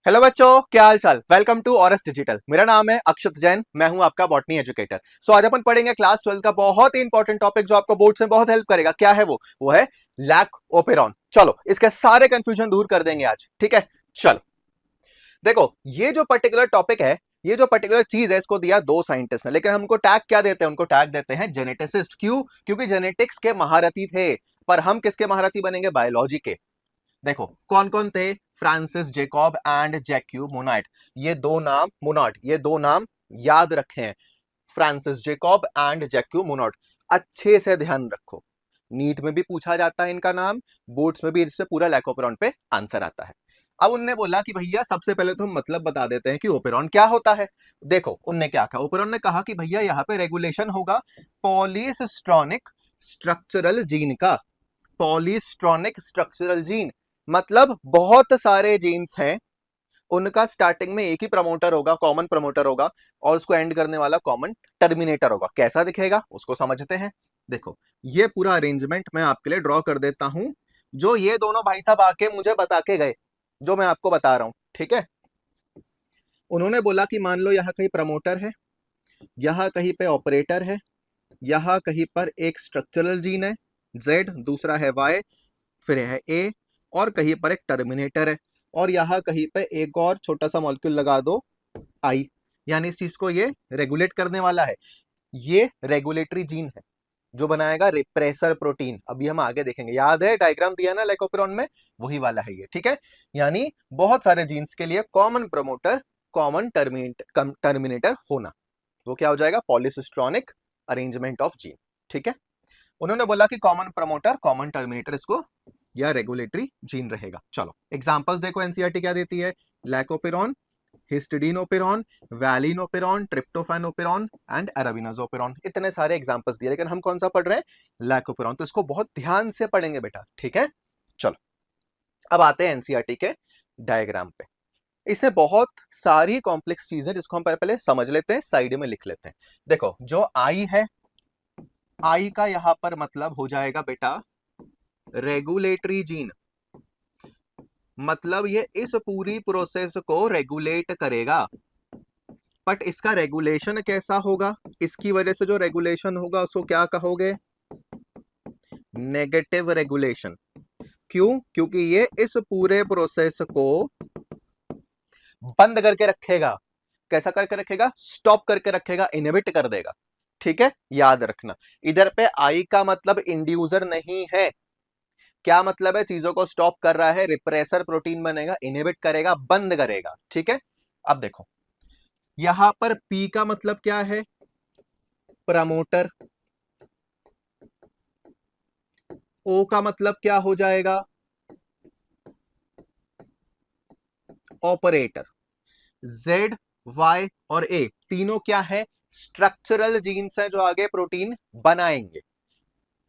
Hello बच्चों, क्या हाल चाल। Welcome to auras digital. मेरा नाम है अक्षत जैन, मैं हूं आपका बॉटनी एजुकेटर। आज अपन पढ़ेंगे क्लास 12 का बहुत ही इंपॉर्टेंट टॉपिक जो आपको बोर्ड में बहुत हेल्प करेगा। क्या है वो है लैक ओपेरॉन। चलो इसके सारे कंफ्यूजन दूर कर देंगे आज, ठीक है। चलो देखो, ये जो पर्टिकुलर टॉपिक है, ये जो पर्टिकुलर चीज है, इसको दिया दो साइंटिस्ट ने, लेकिन हमको टैग क्या देते हैं? उनको टैग देते हैं जेनेटिसिस्ट। क्यों? क्योंकि जेनेटिक्स के महारथी थे। पर हम किसके महारथी बनेंगे? बायोलॉजी के। देखो कौन कौन थे? Francis Jacob and Jacques Monod. ये दो नाम याद रखे हैं, Francis Jacob and Jacques Monod. अच्छे से ध्यान रखो, नीट में भी पूछा जाता है इनका नाम, बोर्ड्स में भी इससे पूरा लैकोपेरॉन पे आंसर आता है। अब उनने बोला कि भैया सबसे पहले तो हम मतलब बता देते हैं कि ओपेरॉन क्या होता है। देखो उनने क्या कहा, ओपेरॉन ने कहा कि भैया यहाँ पे रेगुलेशन होगा पॉलीसिस्ट्रॉनिक स्ट्रक्चरल जीन का। पॉलीस्ट्रॉनिक स्ट्रक्चरल जीन मतलब बहुत सारे जीन्स हैं, उनका स्टार्टिंग में एक ही प्रमोटर होगा, कॉमन प्रमोटर होगा, और उसको एंड करने वाला कॉमन टर्मिनेटर होगा। कैसा दिखेगा उसको समझते हैं। देखो ये पूरा अरेंजमेंट मैं आपके लिए ड्रॉ कर देता हूं, जो ये दोनों भाई साहब आके मुझे बता के गए, जो मैं आपको बता रहा हूं, ठीक है। उन्होंने बोला कि मान लो यहाँ कहीं प्रमोटर है, यहाँ कहीं पे ऑपरेटर है, यहाँ कहीं पर एक स्ट्रक्चरल जीन है जेड, दूसरा है वाई, फिर है ए, और कहीं पर एक टर्मिनेटर है, और यहाँ कहीं पे एक और छोटा सा मॉलिक्यूल लगा दो आई। यानी इस चीज को ये रेगुलेट करने वाला है। ये रेगुलेटरी जीन है जो बनाएगा रिप्रेसर प्रोटीन। अभी हम आगे देखेंगे, याद है डायग्राम दिया ना लाइकोपेरॉन में, वही वाला है ये, ठीक है। यानी बहुत सारे जीन्स के लिए कॉमन प्रमोटर, कॉमन टर्मिनेटर होना, वो क्या हो जाएगा? पॉलीसिस्ट्रॉनिक अरेंजमेंट ऑफ जीन, ठीक है। उन्होंने बोला कि कॉमन प्रमोटर, कॉमन टर्मिनेटर इसको या रेगुलेटरी जीन रहेगा। चलो एग्जांपल्स देखो, एनसीईआरटी क्या देती है? Lac operon, histidine operon, valine operon, tryptophan operon and arabinose operon. इतने सारे एग्जांपल्स दिए, लेकिन हम कौन सा पढ़ रहे हैं? लैकोपेरॉन। तो इसको बहुत ध्यान से पढ़ेंगे बेटा, ठीक है। चलो अब आते हैं एनसीईआरटी के डायग्राम पे। इसे बहुत सारी कॉम्प्लेक्स चीजें जिसको हम पहले समझ लेते हैं, साइड में लिख लेते हैं। देखो जो आई है, आई का यहां पर मतलब हो जाएगा बेटा रेगुलेटरी जीन। मतलब ये इस पूरी प्रोसेस को रेगुलेट करेगा। बट इसका रेगुलेशन कैसा होगा? इसकी वजह से जो रेगुलेशन होगा उसको क्या कहोगे? Negative regulation. क्यों? क्योंकि ये इस पूरे प्रोसेस को बंद करके रखेगा। कैसा करके रखेगा? स्टॉप करके रखेगा, इनहिबिट कर देगा, ठीक है। याद रखना, इधर पे आई का मतलब इंड्यूसर नहीं है। क्या मतलब है? चीजों को स्टॉप कर रहा है, रिप्रेसर प्रोटीन बनेगा, इनहिबिट करेगा, बंद करेगा, ठीक है। अब देखो यहां पर पी का मतलब क्या है? प्रमोटर। ओ का मतलब क्या हो जाएगा? ऑपरेटर। जेड, वाई और ए तीनों क्या है? स्ट्रक्चरल जीन्स है जो आगे प्रोटीन बनाएंगे।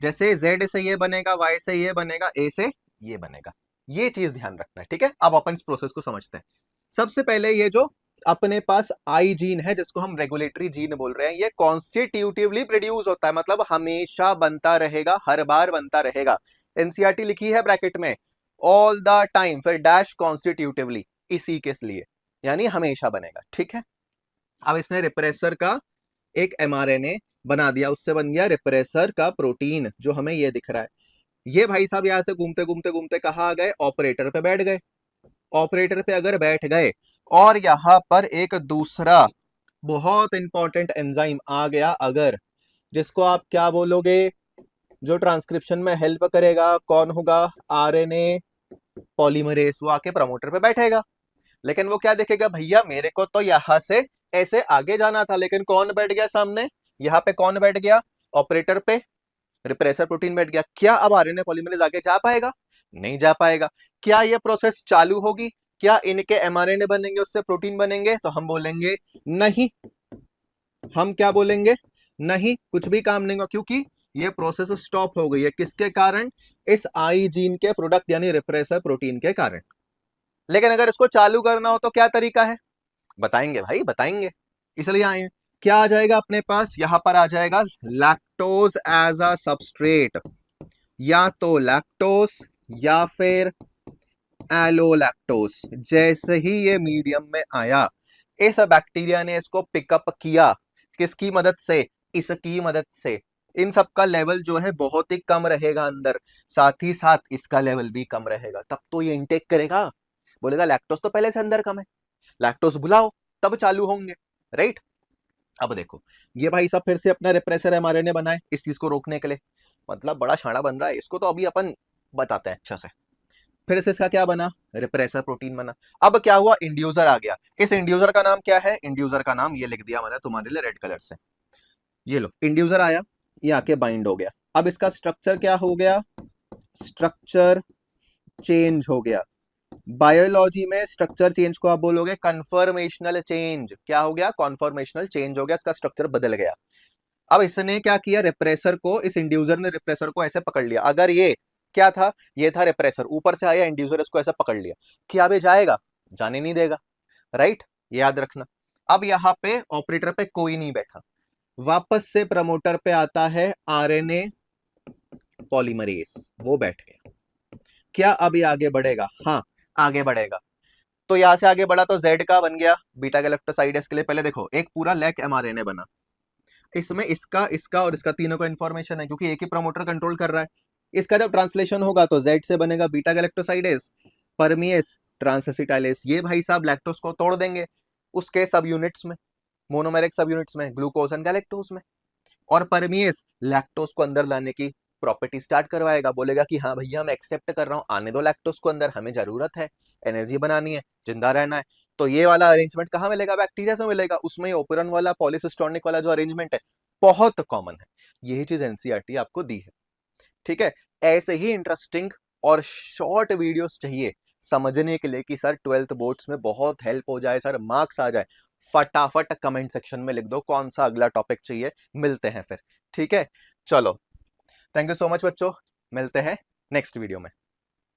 जैसे जेड से ये बनेगा, वाई से ये बनेगा, ए से ये बनेगा। ये चीज ध्यान रखना है, ठीक है। अब अपन इस प्रोसेस को समझते हैं। सबसे पहले ये जो अपने पास आई जीन है, जिसको हम रेगुलेटरी जीन बोल रहे हैं, ये कॉन्स्टिट्यूटिवली प्रोड्यूस होता है, मतलब हमेशा बनता रहेगा, हर बार बनता रहेगा। एनसीईआरटी लिखी है ब्रैकेट में, ऑल द टाइम, फिर डैश कॉन्स्टिट्यूटिवली, इसी के लिए, यानी हमेशा बनेगा, ठीक है। अब इसने रिप्रेसर का एक एमआरएनए बना दिया, उससे बन गया रिप्रेसर का प्रोटीन, जो हमें ये दिख रहा है। ये भाई साहब यहां से घूमते घूमते घूमते कहा आ गए? ऑपरेटर पे बैठ गए। ऑपरेटर पे अगर बैठ गए और यहां पर एक दूसरा बहुत इंपॉर्टेंट एंजाइम आ गया अगर, जिसको आप क्या बोलोगे? जो ट्रांसक्रिप्शन में हेल्प करेगा, कौन होगा? RNA polymerase. वो आके प्रमोटर पे बैठेगा, लेकिन वो क्या देखेगा? भैया मेरे को तो यहां से ऐसे आगे जाना था, लेकिन कौन बैठ गया सामने? यहाँ पे कौन बैठ गया? ऑपरेटर पे रिप्रेसर प्रोटीन बैठ गया। क्या अब आरएनए पॉलीमरेज आगे जा पाएगा? नहीं जा पाएगा। क्या ये प्रोसेस चालू होगी? क्या इनके एमआरएनए बनेंगे, उससे प्रोटीन बनेंगे? तो हम बोलेंगे नहीं। हम क्या बोलेंगे? नहीं, कुछ भी काम नहीं होगा, क्योंकि ये प्रोसेस स्टॉप हो गई है। किसके कारण? इस आई जीन के प्रोडक्ट यानी रिप्रेसर प्रोटीन के कारण। लेकिन अगर इसको चालू करना हो तो क्या तरीका है? बताएंगे भाई, बताएंगे, इसलिए आए हैं। क्या आ जाएगा अपने पास? यहां पर आ जाएगा लैक्टोज एज अ सबस्ट्रेट, या तो लैक्टोज या फिर एलोलैक्टोस। जैसे ही ये मीडियम में आया, इस बैक्टीरिया ने इसको पिकअप किया। किसकी मदद से? इसकी मदद से। इन सब का लेवल जो है बहुत ही कम रहेगा अंदर, साथ ही साथ इसका लेवल भी कम रहेगा। तब तो ये इनटेक करेगा, बोलेगा लैक्टोस तो पहले से अंदर कम है, लैक्टोस बुलाओ, तब चालू होंगे, राइट। अब देखो, ये भाई साहब फिर से अपना रिप्रेसर एमआरएनए बनाए इस चीज को रोकने के लिए। मतलब बड़ा शाना बन रहा है, इसको तो अभी अपन बताते हैं अच्छा से। फिर से इसका क्या बना? रिप्रेसर प्रोटीन बना। अब क्या हुआ? इंड्यूसर आ गया। इस इंड्यूसर का नाम क्या है? इंड्यूसर का नाम ये लिख दिया मैंने तुम्हारे लिए रेड कलर से। ये लो, इंड्यूसर आया, ये आके बाइंड हो गया। अब इसका स्ट्रक्चर क्या हो गया? स्ट्रक्चर चेंज हो गया। बायोलॉजी में स्ट्रक्चर चेंज को आप बोलोगे कन्फर्मेशनल चेंज। क्या हो गया? कॉन्फॉर्मेशनल चेंज हो गया, इसका स्ट्रक्चर बदल गया। अब इसने क्या किया? रिप्रेसर को, इस इंड्यूसर ने रिप्रेसर को ऐसे पकड़ लिया। अगर ये क्या था? ये था रिप्रेसर, ऊपर से आया इंड्यूसर, इसको ऐसा पकड़ लिया। क्या अब ये जाएगा? जाने नहीं देगा, राइट, याद रखना। अब यहाँ पे ऑपरेटर पे कोई नहीं बैठा, वापस से प्रमोटर पे आता है आरएनए पॉलीमरेज, वो बैठ गया। क्या अब ये आगे बढ़ेगा? हाँ, आगे बढ़ेगा। तो यहां से आगे बढ़ा तो जेड का बन गया बीटा गैलेक्टोसाइडेस के लिए। पहले देखो, एक पूरा लेक एमआरएनए बना, इसमें इसका, इसका और इसका, तीनों का इंफॉर्मेशन है क्योंकि एक ही प्रमोटर कंट्रोल कर रहा है। इसका जब ट्रांसलेशन होगा तो जेड से बनेगा बीटा गैलेक्टोसाइडेस, परमिएस, ट्रांसएसिटाइलेस। ये भाई साहब लैक्टोज को तोड़ देंगे उसके सब यूनिट्स में, मोनोमेरिक सब यूनिट्स में, ग्लूकोज एंड गैलेक्टोज में। और परमिएस लैक्टोज को अंदर लाने की प्रॉपर्टी स्टार्ट करवाएगा, बोलेगा कि हाँ भैया मैं एक्सेप्ट कर रहा हूँ, आने दो लैक्टोज को अंदर, हमें जरूरत है, एनर्जी बनानी है, जिंदा रहना है। तो ये वाला अरेंजमेंट कहाँ मिलेगा? बैक्टीरिया से मिलेगा। उसमें ओपेरन वाला, पॉलीसिस्टोनिक वाला जो अरेंजमेंट है बहुत कॉमन है। यही चीज एनसीईआरटी आपको दी है, ठीक है। ऐसे ही इंटरेस्टिंग और शॉर्ट वीडियोस चाहिए समझने के लिए कि सर 12th बोर्ड्स में बहुत हेल्प हो जाए, सर मार्क्स आ जाए, फटाफट कमेंट सेक्शन में लिख दो कौन सा अगला टॉपिक चाहिए। मिलते हैं फिर, ठीक है। चलो, थैंक यू सो मच बच्चों, मिलते हैं नेक्स्ट वीडियो में।